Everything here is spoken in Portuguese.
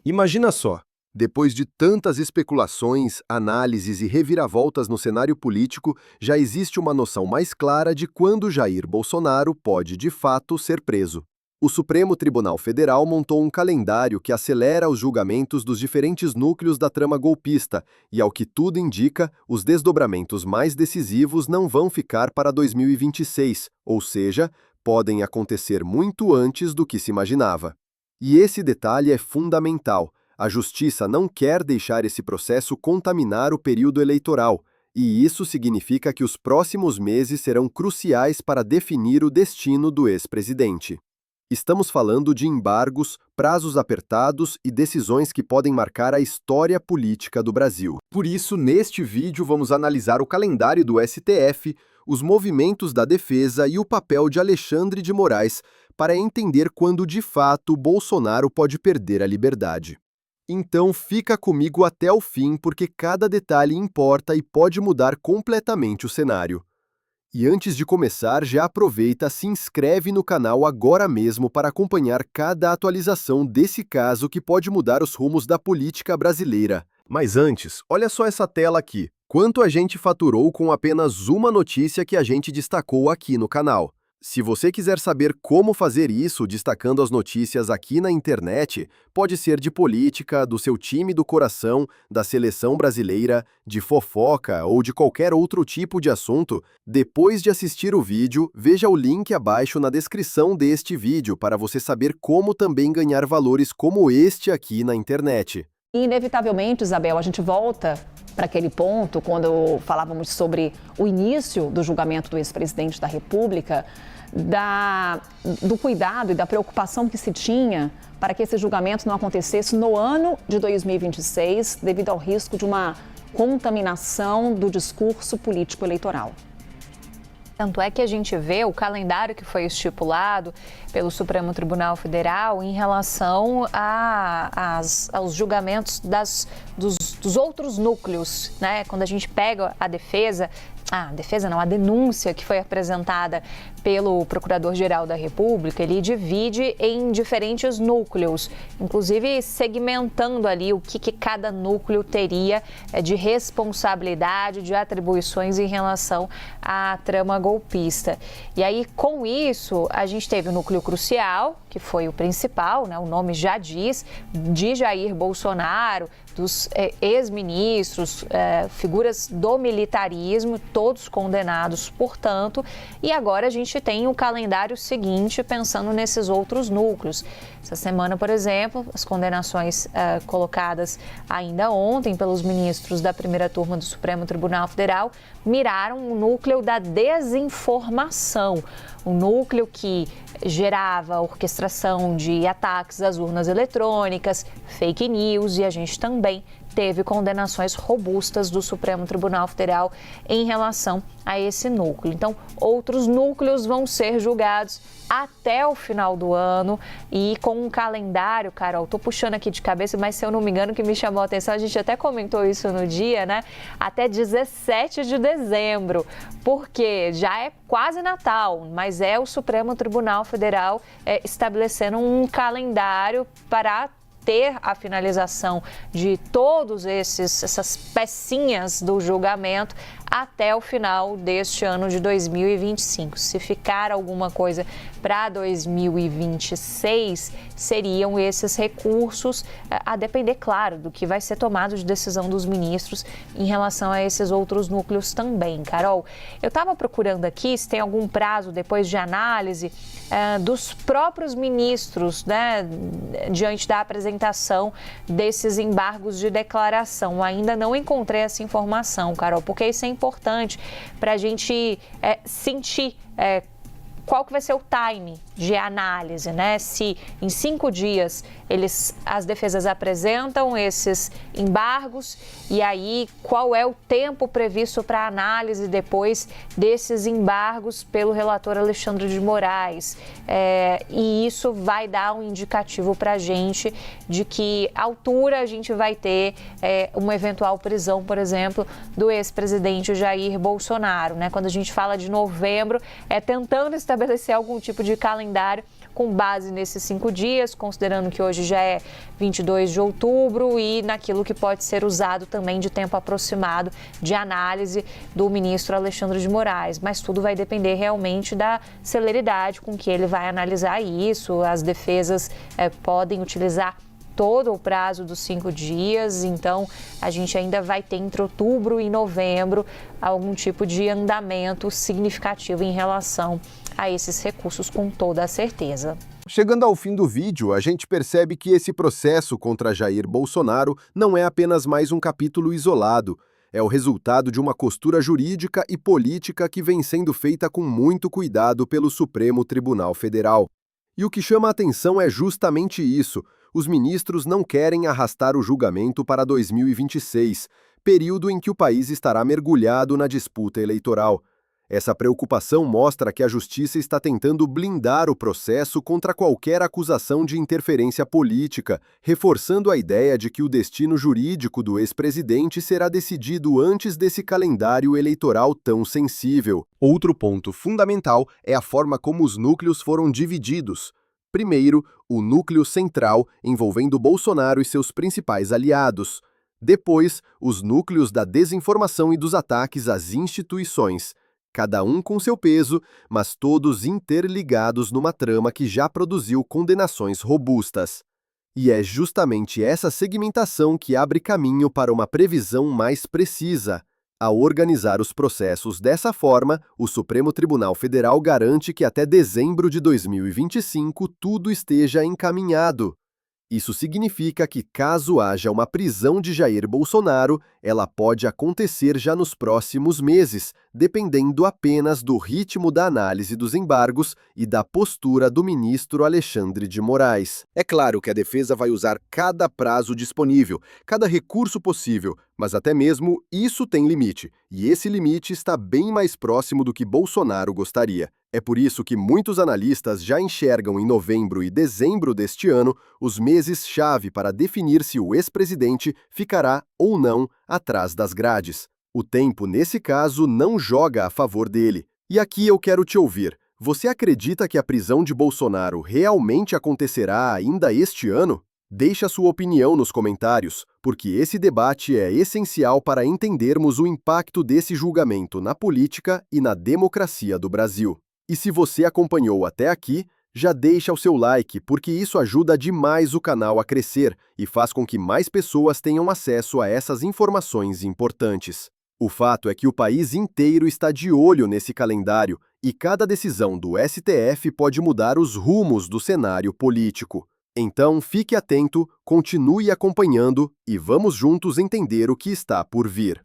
Imagina só, depois de tantas especulações, análises e reviravoltas no cenário político, já existe uma noção mais clara de quando Jair Bolsonaro pode, de fato, ser preso. O Supremo Tribunal Federal montou um calendário que acelera os julgamentos dos diferentes núcleos da trama golpista e, ao que tudo indica, os desdobramentos mais decisivos não vão ficar para 2026, ou seja, podem acontecer muito antes do que se imaginava. E esse detalhe é fundamental. A Justiça não quer deixar esse processo contaminar o período eleitoral, e isso significa que os próximos meses serão cruciais para definir o destino do ex-presidente. Estamos falando de embargos, prazos apertados e decisões que podem marcar a história política do Brasil. Por isso, neste vídeo, vamos analisar o calendário do STF, os movimentos da defesa e o papel de Alexandre de Moraes para entender quando, de fato, Bolsonaro pode perder a liberdade. Então, fica comigo até o fim, porque cada detalhe importa e pode mudar completamente o cenário. E antes de começar, já aproveita, se inscreve no canal agora mesmo para acompanhar cada atualização desse caso que pode mudar os rumos da política brasileira. Mas antes, olha só essa tela aqui. Quanto a gente faturou com apenas uma notícia que a gente destacou aqui no canal. Se você quiser saber como fazer isso, destacando as notícias aqui na internet, pode ser de política, do seu time do coração, da seleção brasileira, de fofoca ou de qualquer outro tipo de assunto, depois de assistir o vídeo, veja o link abaixo na descrição deste vídeo para você saber como também ganhar valores como este aqui na internet. Inevitavelmente, Isabel, a gente volta para aquele ponto, quando falávamos sobre o início do julgamento do ex-presidente da República, do cuidado e da preocupação que se tinha para que esse julgamento não acontecesse no ano de 2026, devido ao risco de uma contaminação do discurso político-eleitoral. Tanto é que a gente vê o calendário que foi estipulado pelo Supremo Tribunal Federal em relação aos julgamentos dos outros núcleos, né? Quando a gente pega a denúncia que foi apresentada pelo Procurador-Geral da República, ele divide em diferentes núcleos, inclusive segmentando ali o que cada núcleo teria de responsabilidade, de atribuições em relação à trama golpista. E aí, com isso, a gente teve o núcleo crucial, que foi o principal, né? O nome já diz, de Jair Bolsonaro, dos ex-ministros, figuras do militarismo, todos condenados, portanto, e agora a gente tem o calendário seguinte pensando nesses outros núcleos. Essa semana, por exemplo, as condenações colocadas ainda ontem pelos ministros da primeira turma do Supremo Tribunal Federal miraram o núcleo da desinformação, um núcleo que gerava orquestração de ataques às urnas eletrônicas, fake news, e a gente também teve condenações robustas do Supremo Tribunal Federal em relação a esse núcleo. Então, outros núcleos vão ser julgados até o final do ano e com um calendário, Carol, tô puxando aqui de cabeça, mas se eu não me engano, que me chamou a atenção, a gente até comentou isso no dia, né? Até 17 de dezembro, porque já é quase Natal, mas é o Supremo Tribunal Federal estabelecendo um calendário para ter a finalização de todos essas pecinhas do julgamento até o final deste ano de 2025. Se ficar alguma coisa para 2026, seriam esses recursos, a depender, claro, do que vai ser tomado de decisão dos ministros em relação a esses outros núcleos também. Carol, eu estava procurando aqui se tem algum prazo depois de análise dos próprios ministros, né, diante da apresentação desses embargos de declaração. Ainda não encontrei essa informação, Carol, porque isso é importante para a gente sentir qual que vai ser o time de análise, né? Se em 5 dias as defesas apresentam esses embargos e aí qual é o tempo previsto para análise depois desses embargos pelo relator Alexandre de Moraes. E isso vai dar um indicativo para a gente de que altura a gente vai ter uma eventual prisão, por exemplo, do ex-presidente Jair Bolsonaro, né? Quando a gente fala de novembro, tentando estabelecer algum tipo de calendário com base nesses 5 dias, considerando que hoje já é 22 de outubro e naquilo que pode ser usado também de tempo aproximado de análise do ministro Alexandre de Moraes. Mas tudo vai depender realmente da celeridade com que ele vai analisar isso. As defesas podem utilizar todo o prazo dos 5 dias, então a gente ainda vai ter entre outubro e novembro algum tipo de andamento significativo em relação a esses recursos, com toda a certeza. Chegando ao fim do vídeo, a gente percebe que esse processo contra Jair Bolsonaro não é apenas mais um capítulo isolado. É o resultado de uma costura jurídica e política que vem sendo feita com muito cuidado pelo Supremo Tribunal Federal. E o que chama a atenção é justamente isso. Os ministros não querem arrastar o julgamento para 2026, período em que o país estará mergulhado na disputa eleitoral. Essa preocupação mostra que a Justiça está tentando blindar o processo contra qualquer acusação de interferência política, reforçando a ideia de que o destino jurídico do ex-presidente será decidido antes desse calendário eleitoral tão sensível. Outro ponto fundamental é a forma como os núcleos foram divididos. Primeiro, o núcleo central, envolvendo Bolsonaro e seus principais aliados. Depois, os núcleos da desinformação e dos ataques às instituições. Cada um com seu peso, mas todos interligados numa trama que já produziu condenações robustas. E é justamente essa segmentação que abre caminho para uma previsão mais precisa. Ao organizar os processos dessa forma, o Supremo Tribunal Federal garante que até dezembro de 2025 tudo esteja encaminhado. Isso significa que, caso haja uma prisão de Jair Bolsonaro, ela pode acontecer já nos próximos meses, dependendo apenas do ritmo da análise dos embargos e da postura do ministro Alexandre de Moraes. É claro que a defesa vai usar cada prazo disponível, cada recurso possível, mas até mesmo isso tem limite, e esse limite está bem mais próximo do que Bolsonaro gostaria. É por isso que muitos analistas já enxergam em novembro e dezembro deste ano os meses-chave para definir se o ex-presidente ficará ou não atrás das grades. O tempo, nesse caso, não joga a favor dele. E aqui eu quero te ouvir. Você acredita que a prisão de Bolsonaro realmente acontecerá ainda este ano? Deixe a sua opinião nos comentários, porque esse debate é essencial para entendermos o impacto desse julgamento na política e na democracia do Brasil. E se você acompanhou até aqui, já deixa o seu like, porque isso ajuda demais o canal a crescer e faz com que mais pessoas tenham acesso a essas informações importantes. O fato é que o país inteiro está de olho nesse calendário e cada decisão do STF pode mudar os rumos do cenário político. Então, fique atento, continue acompanhando e vamos juntos entender o que está por vir.